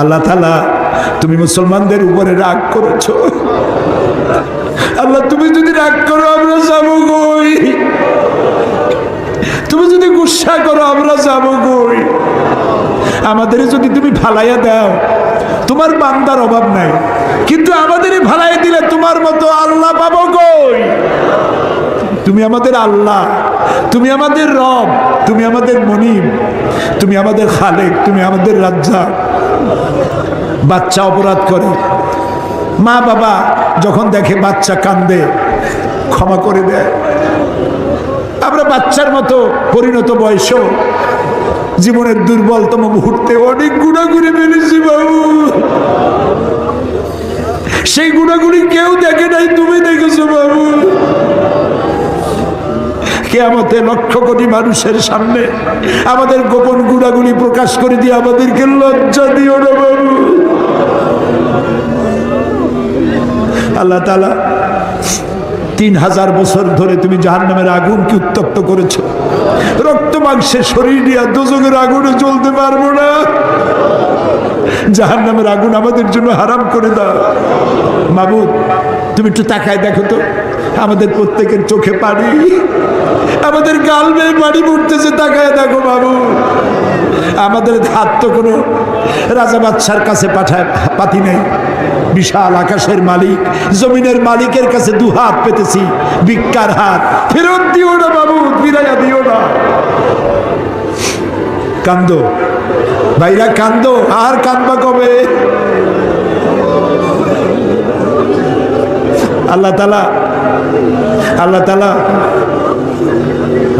আল্লাহ তাআলা তুমি মুসলমানদের উপরে রাগ করেছ। আল্লাহ তুমি যদি রাগ করো আমরা যাবো কই? তুমি যদি গুসা করো আমরা যাবো কই? আমাদের যদি তুমি ফালাইয়া দাও, তোমার বান্দার অভাব নাই, কিন্তু আমাদেরই ফালাই দিলে তোমার মতো আল্লাহ পাবো কই? তুমি আমাদের আল্লাহ, তুমি আমাদের রব, তুমি আমাদের মনিব, তুমি আমাদের খালেক, তুমি আমাদের রাজ্জাক। বাচ্চা অপরাধ করে, মা বাবা যখন দেখে বাচ্চা কান্দে ক্ষমা করে দেয়। আমরা বাচ্চার মতো পরিণত বয়সেও জীবনের দুর্বলতম মুহূর্তে অনেক গুণাগুলি ফেলেছি বাবু। সেই গুণাগুলি কেউ দেখে নাই, তুমি দেখেছো বাবু। কিয়ামতে লক্ষ কোটি মানুষের সামনে আমাদের গোপন গুণাগুলি প্রকাশ করে দিয়ে আমাদেরকে লজ্জা দিও না বাবু। আল্লাহ তাআলা 3000 বছর ধরে তুমি জাহান্নামের আগুনকে উত্তপ্ত করেছো। রক্ত মাংসের শরীর নিয়ে দোজখের আগুনে জ্বলতে পারবো না। জাহান্নামের আগুন আমাদের জন্য হারাম করে দাও মাবুদ। তুমি একটু তাকায় দেখো তো, আমাদের প্রত্যেকের চোখে পানি, আমাদের গাল বেয়ে পানি পড়তেছে, তাকায় দেখো বাবু। আমাদের হাত তো কোনো রাজা বাদশার কাছে পাতি নেই, বিশাল আকাশের মালিক জমিনের মালিকের কাছে দু হাত পেতেছি, ভিক্ষার হাত। ফেরত দিও না বাবু, ফিরাইয়া দিও না। কান্দো ভাইরা, কান্দো। আর কান্দবা কবে? আল্লাহ তাআলা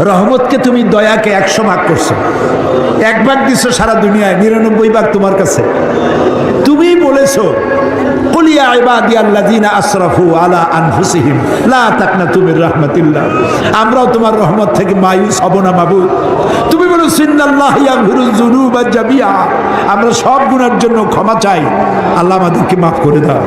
রহমতকে তুমি দয়াকে 100 ভাগ করছো। 1 ভাগ দিছো সারা দুনিয়ায়, 99 ভাগ তোমার কাছে। তুমি বলেছো কুল ইয়া ইবাদিয়াল্লাযিনা আসরাফু আলা আনফুসিহিম লা তাকনাতু মির রাহমাতিল্লাহ। আমরাও তোমার রহমত থেকে মায়ুস হব না মাবুদ। তুমি বলেছো ইন্নাল্লাহা ইয়াগফিরুয যুনুবা জামিআ। আমরা সব গুনাহের জন্য ক্ষমা চাই, আল্লাহ আমাদেরকে মাফ করে দাও।